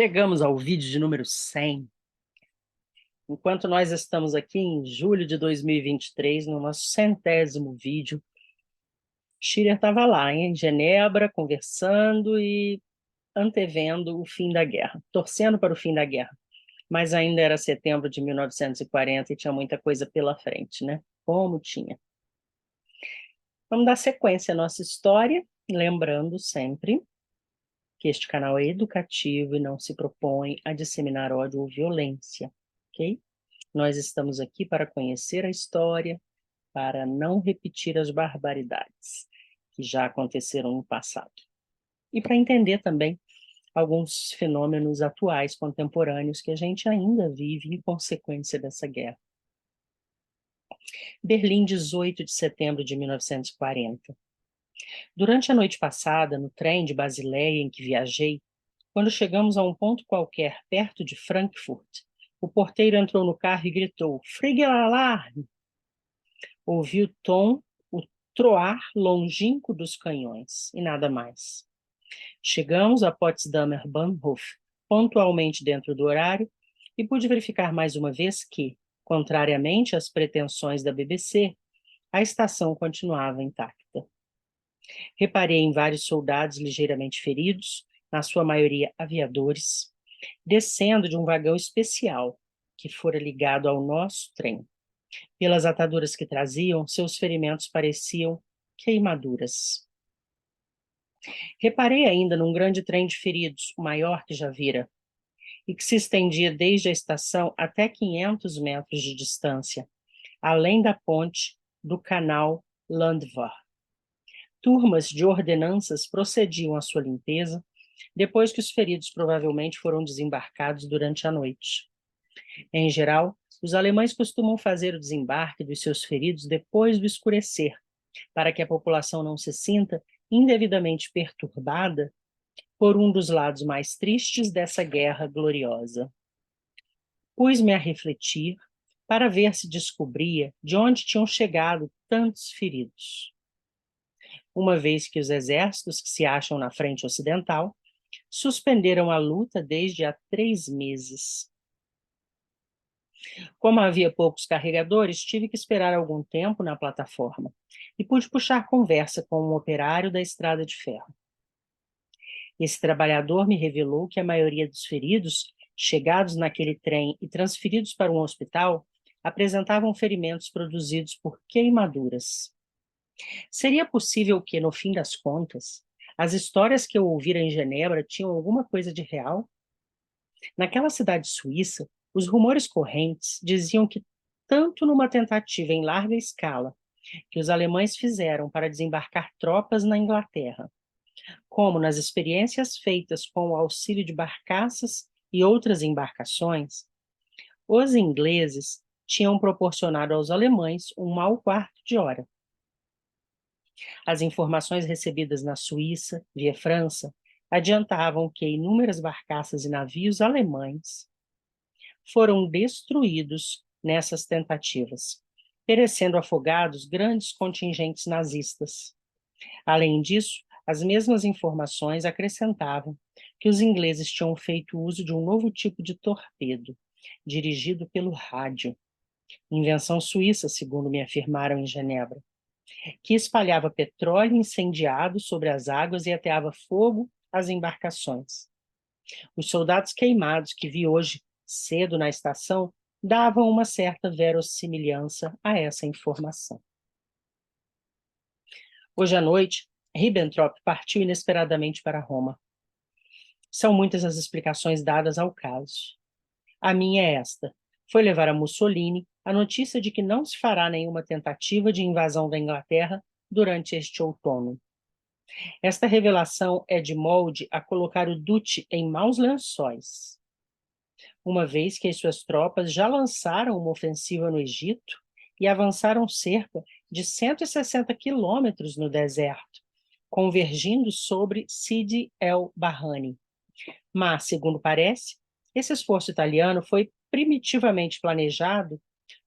Chegamos ao vídeo de número 100. Enquanto nós estamos aqui em julho de 2023, no nosso 100º vídeo, Schiller estava lá, em Genebra, conversando e antevendo o fim da guerra, torcendo para o fim da guerra. Mas ainda era setembro de 1940 e tinha muita coisa pela frente, né? Como tinha. Vamos dar sequência à nossa história, lembrando sempre que este canal é educativo e não se propõe a disseminar ódio ou violência, ok? Nós estamos aqui para conhecer a história, para não repetir as barbaridades que já aconteceram no passado. E para entender também alguns fenômenos atuais, contemporâneos, que a gente ainda vive em consequência dessa guerra. Berlim, 18 de setembro de 1940. Durante a noite passada, no trem de Basileia em que viajei, quando chegamos a um ponto qualquer perto de Frankfurt, o porteiro entrou no carro e gritou: "Flügelalarm!" Ouvi o tom, o troar longínquo dos canhões, e nada mais. Chegamos a Potsdamer Bahnhof, pontualmente dentro do horário, e pude verificar mais uma vez que, contrariamente às pretensões da BBC, a estação continuava intacta. Reparei em vários soldados ligeiramente feridos, na sua maioria aviadores, descendo de um vagão especial que fora ligado ao nosso trem. Pelas ataduras que traziam, seus ferimentos pareciam queimaduras. Reparei ainda num grande trem de feridos, o maior que já vira, e que se estendia desde a estação até 500 metros de distância, além da ponte do canal Landwehr. Turmas de ordenanças procediam à sua limpeza, depois que os feridos provavelmente foram desembarcados durante a noite. Em geral, os alemães costumam fazer o desembarque dos seus feridos depois do escurecer, para que a população não se sinta indevidamente perturbada por um dos lados mais tristes dessa guerra gloriosa. Pus-me a refletir para ver se descobria de onde tinham chegado tantos feridos. Uma vez que os exércitos que se acham na frente ocidental suspenderam a luta desde há 3 meses. Como havia poucos carregadores, tive que esperar algum tempo na plataforma e pude puxar conversa com um operário da estrada de ferro. Esse trabalhador me revelou que a maioria dos feridos, chegados naquele trem e transferidos para um hospital, apresentavam ferimentos produzidos por queimaduras. Seria possível que, no fim das contas, as histórias que eu ouvira em Genebra tinham alguma coisa de real? Naquela cidade suíça, os rumores correntes diziam que, tanto numa tentativa em larga escala que os alemães fizeram para desembarcar tropas na Inglaterra, como nas experiências feitas com o auxílio de barcaças e outras embarcações, os ingleses tinham proporcionado aos alemães um mau quarto de hora. As informações recebidas na Suíça, via França, adiantavam que inúmeras barcaças e navios alemães foram destruídos nessas tentativas, perecendo afogados grandes contingentes nazistas. Além disso, as mesmas informações acrescentavam que os ingleses tinham feito uso de um novo tipo de torpedo, dirigido pelo rádio, invenção suíça, segundo me afirmaram em Genebra, que espalhava petróleo incendiado sobre as águas e ateava fogo às embarcações. Os soldados queimados que vi hoje cedo na estação davam uma certa verossimilhança a essa informação. Hoje à noite, Ribbentrop partiu inesperadamente para Roma. São muitas as explicações dadas ao caso. A minha é esta: foi levar a Mussolini a notícia de que não se fará nenhuma tentativa de invasão da Inglaterra durante este outono. Esta revelação é de molde a colocar o Duce em maus lençóis, uma vez que as suas tropas já lançaram uma ofensiva no Egito e avançaram cerca de 160 quilômetros no deserto, convergindo sobre Sidi el Barrani. Mas, segundo parece, esse esforço italiano foi primitivamente planejado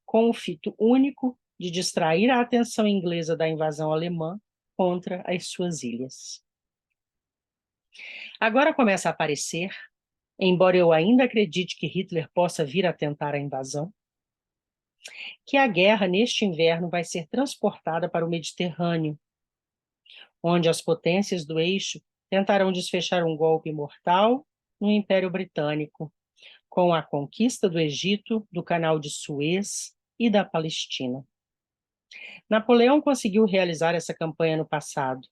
com o fito único de distrair a atenção inglesa da invasão alemã contra as suas ilhas. Agora começa a aparecer embora eu ainda acredite que Hitler possa vir a tentar a invasão, que a guerra neste inverno vai ser transportada para o Mediterrâneo, onde as potências do eixo tentarão desfechar um golpe mortal no Império Britânico, com a conquista do Egito, do Canal de Suez e da Palestina. Napoleão conseguiu realizar essa campanha no passado,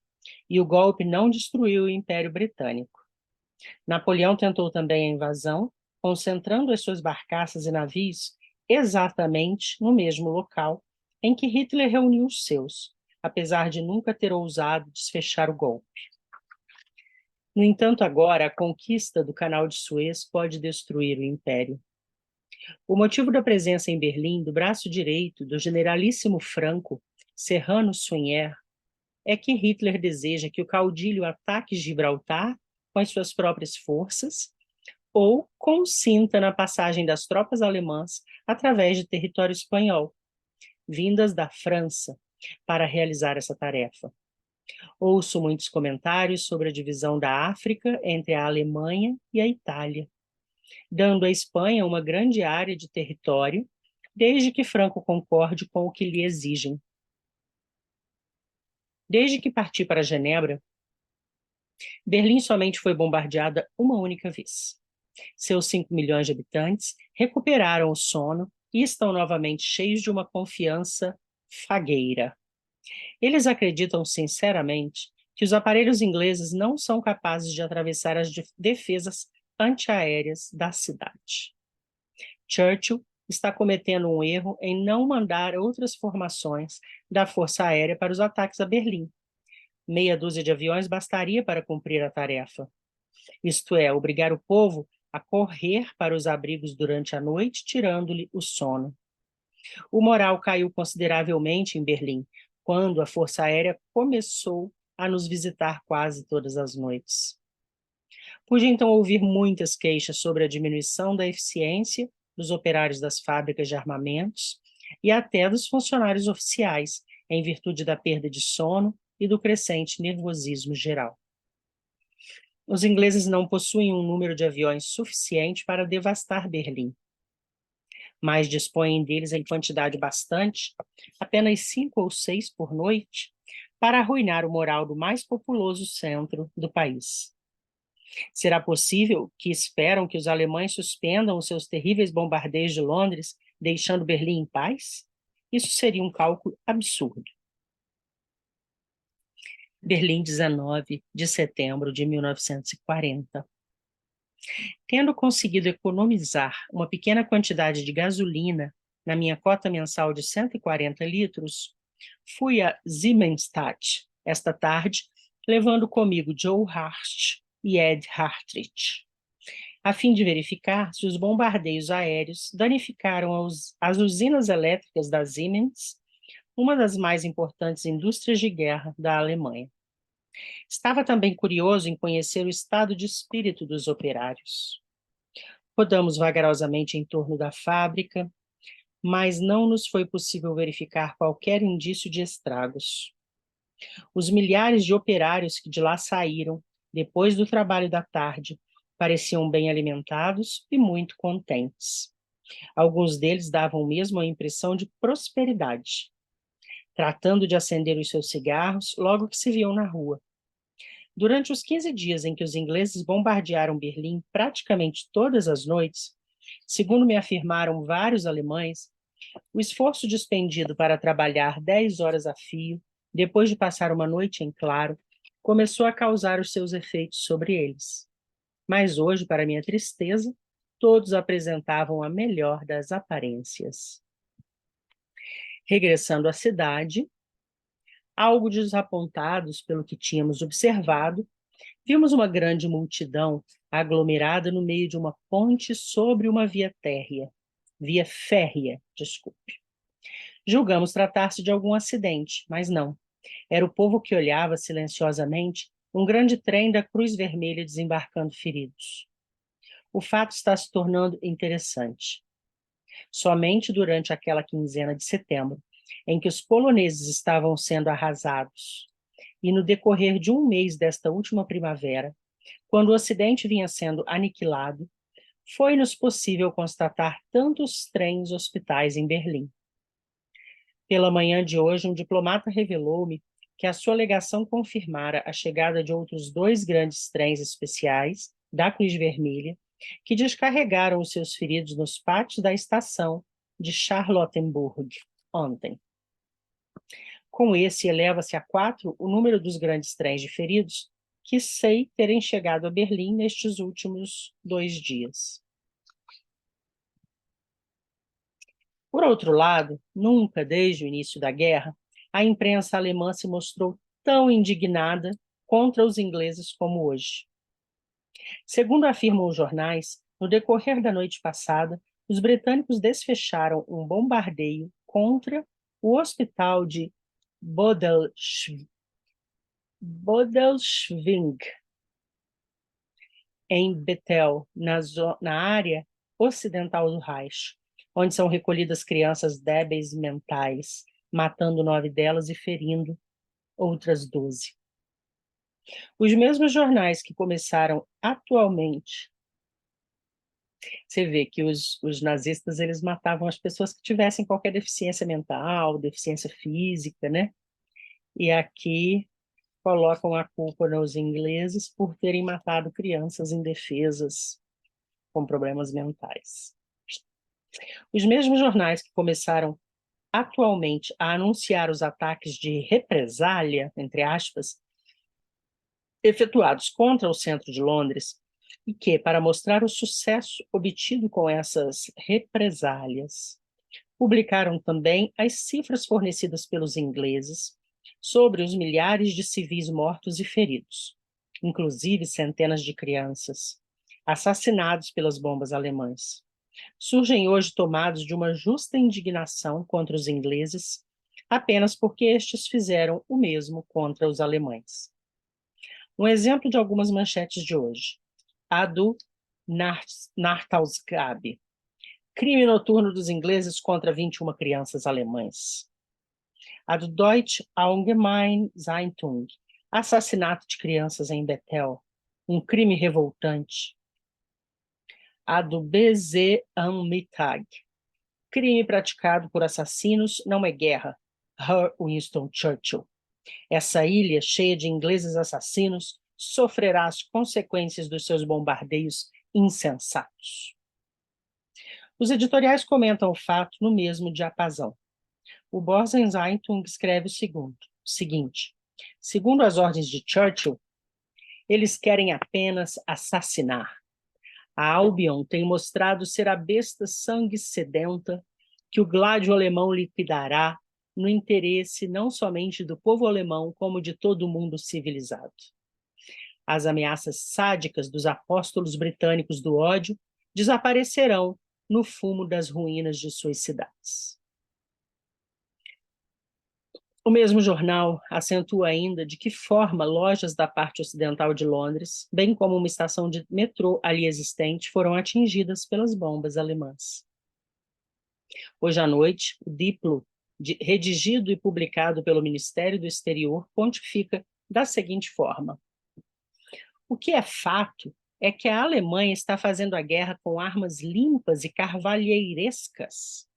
e o golpe não destruiu o Império Britânico. Napoleão tentou também a invasão, concentrando as suas barcaças e navios exatamente no mesmo local em que Hitler reuniu os seus, apesar de nunca ter ousado desfechar o golpe. No entanto, agora, a conquista do Canal de Suez pode destruir o Império. O motivo da presença em Berlim do braço direito do generalíssimo Franco, Serrano Suñer, é que Hitler deseja que o caudilho ataque Gibraltar com as suas próprias forças ou consinta na passagem das tropas alemãs através de território espanhol, vindas da França, para realizar essa tarefa. Ouço muitos comentários sobre a divisão da África entre a Alemanha e a Itália, dando à Espanha uma grande área de território, desde que Franco concorde com o que lhe exigem. Desde que parti para Genebra, Berlim somente foi bombardeada uma única vez. Seus 5 milhões de habitantes recuperaram o sono e estão novamente cheios de uma confiança fagueira. Eles acreditam sinceramente que os aparelhos ingleses não são capazes de atravessar as defesas antiaéreas da cidade. Churchill está cometendo um erro em não mandar outras formações da Força Aérea para os ataques a Berlim. Meia dúzia de aviões bastaria para cumprir a tarefa. Isto é, obrigar o povo a correr para os abrigos durante a noite, tirando-lhe o sono. O moral caiu consideravelmente em Berlim, quando a Força Aérea começou a nos visitar quase todas as noites. Pude então ouvir muitas queixas sobre a diminuição da eficiência dos operários das fábricas de armamentos e até dos funcionários oficiais, em virtude da perda de sono e do crescente nervosismo geral. Os ingleses não possuem um número de aviões suficiente para devastar Berlim, mas dispõem deles em quantidade bastante, apenas 5 ou 6 por noite, para arruinar o moral do mais populoso centro do país. Será possível que esperam que os alemães suspendam os seus terríveis bombardeios de Londres, deixando Berlim em paz? Isso seria um cálculo absurdo. Berlim, 19 de setembro de 1940. Tendo conseguido economizar uma pequena quantidade de gasolina na minha cota mensal de 140 litros, fui a Siemensstadt esta tarde, levando comigo Joe Hart e Ed Hartrich, a fim de verificar se os bombardeios aéreos danificaram as usinas elétricas da Siemens, uma das mais importantes indústrias de guerra da Alemanha. Estava também curioso em conhecer o estado de espírito dos operários. Rodamos vagarosamente em torno da fábrica, mas não nos foi possível verificar qualquer indício de estragos. Os milhares de operários que de lá saíram, depois do trabalho da tarde, pareciam bem alimentados e muito contentes. Alguns deles davam mesmo a impressão de prosperidade, tratando de acender os seus cigarros logo que se viam na rua. Durante os 15 dias em que os ingleses bombardearam Berlim praticamente todas as noites, segundo me afirmaram vários alemães, o esforço despendido para trabalhar 10 horas a fio, depois de passar uma noite em claro, começou a causar os seus efeitos sobre eles. Mas hoje, para minha tristeza, todos apresentavam a melhor das aparências. Regressando à cidade, algo desapontados pelo que tínhamos observado, vimos uma grande multidão aglomerada no meio de uma ponte sobre uma via férrea. Julgamos tratar-se de algum acidente, mas não. Era o povo que olhava silenciosamente um grande trem da Cruz Vermelha desembarcando feridos. O fato está se tornando interessante. Somente durante aquela quinzena de setembro, em que os poloneses estavam sendo arrasados, e no decorrer de um mês desta última primavera, quando o Ocidente vinha sendo aniquilado, foi-nos possível constatar tantos trens-hospitais em Berlim. Pela manhã de hoje, um diplomata revelou-me que a sua legação confirmara a chegada de outros 2 grandes trens especiais da Cruz Vermelha, que descarregaram os seus feridos nos pátios da estação de Charlottenburg ontem. Com esse, eleva-se a 4 o número dos grandes trens de feridos que sei terem chegado a Berlim nestes últimos 2 dias. Por outro lado, nunca, desde o início da guerra, a imprensa alemã se mostrou tão indignada contra os ingleses como hoje. Segundo afirmam os jornais, no decorrer da noite passada, os britânicos desfecharam um bombardeio contra o hospital de Bodelschwingh, em Bethel, na área ocidental do Reich, onde são recolhidas crianças débeis mentais, matando 9 delas e ferindo outras 12. Os mesmos jornais que começaram atualmente. Você vê que os nazistas eles matavam as pessoas que tivessem qualquer deficiência mental, deficiência física, né? E aqui colocam a culpa nos ingleses por terem matado crianças indefesas com problemas mentais. Os mesmos jornais que começaram atualmente a anunciar os ataques de represália, entre aspas, efetuados contra o centro de Londres, e que, para mostrar o sucesso obtido com essas represálias, publicaram também as cifras fornecidas pelos ingleses sobre os milhares de civis mortos e feridos, inclusive centenas de crianças, assassinados pelas bombas alemãs. Surgem hoje tomados de uma justa indignação contra os ingleses, apenas porque estes fizeram o mesmo contra os alemães. Um exemplo de algumas manchetes de hoje. A do Nachtausgabe. Crime noturno dos ingleses contra 21 crianças alemãs. A do Deutsche Allgemeine Zeitung. Assassinato de crianças em Bethel. Um crime revoltante. A do BZ am Mittag. Crime praticado por assassinos não é guerra. Her Winston Churchill. Essa ilha, cheia de ingleses assassinos, sofrerá as consequências dos seus bombardeios insensatos. Os editoriais comentam o fato no mesmo diapasão. O Börsen-Zeitung escreve o seguinte: segundo as ordens de Churchill, eles querem apenas assassinar. A Albion tem mostrado ser a besta sangue sedenta que o gládio alemão liquidará no interesse não somente do povo alemão, como de todo o mundo civilizado. As ameaças sádicas dos apóstolos britânicos do ódio desaparecerão no fumo das ruínas de suas cidades. O mesmo jornal acentua ainda de que forma lojas da parte ocidental de Londres, bem como uma estação de metrô ali existente, foram atingidas pelas bombas alemãs. Hoje à noite, o Diplo, redigido e publicado pelo Ministério do Exterior, pontifica da seguinte forma: o que é fato é que a Alemanha está fazendo a guerra com armas limpas e carvalheirescas.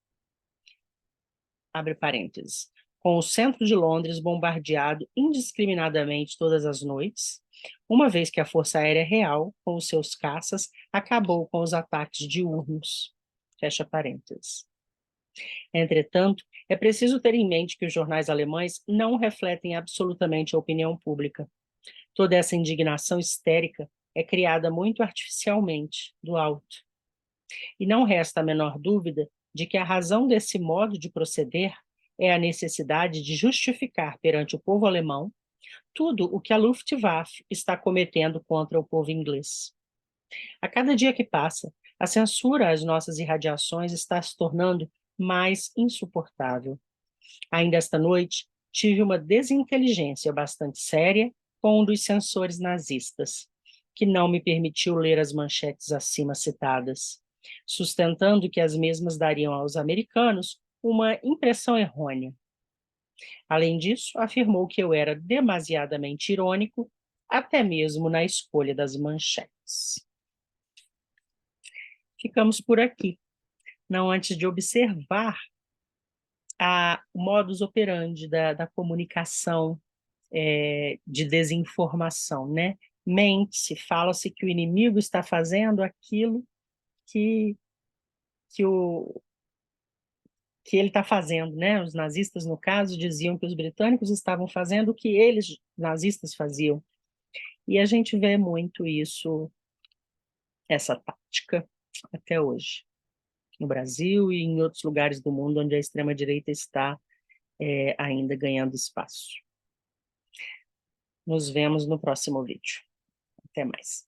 Abre parênteses. Com o centro de Londres bombardeado indiscriminadamente todas as noites, uma vez que a Força Aérea Real, com os seus caças, acabou com os ataques diurnos. Fecha parênteses. Entretanto, é preciso ter em mente que os jornais alemães não refletem absolutamente a opinião pública. Toda essa indignação histérica é criada muito artificialmente, do alto. E não resta a menor dúvida de que a razão desse modo de proceder é a necessidade de justificar perante o povo alemão tudo o que a Luftwaffe está cometendo contra o povo inglês. A cada dia que passa, a censura às nossas irradiações está se tornando mais insuportável. Ainda esta noite, tive uma desinteligência bastante séria com um dos censores nazistas, que não me permitiu ler as manchetes acima citadas, sustentando que as mesmas dariam aos americanos uma impressão errônea. Além disso, afirmou que eu era demasiadamente irônico, até mesmo na escolha das manchetes. ficamos por aqui, não antes de observar o modus operandi da comunicação de desinformação, né? Mente-se, fala-se que o inimigo está fazendo aquilo que, que, o, que ele está fazendo, né? Os nazistas, no caso, diziam que os britânicos estavam fazendo o que eles, nazistas, faziam. E a gente vê muito isso, essa tática, até hoje, no Brasil e em outros lugares do mundo onde a extrema-direita está ainda ganhando espaço. Nos vemos no próximo vídeo. Até mais.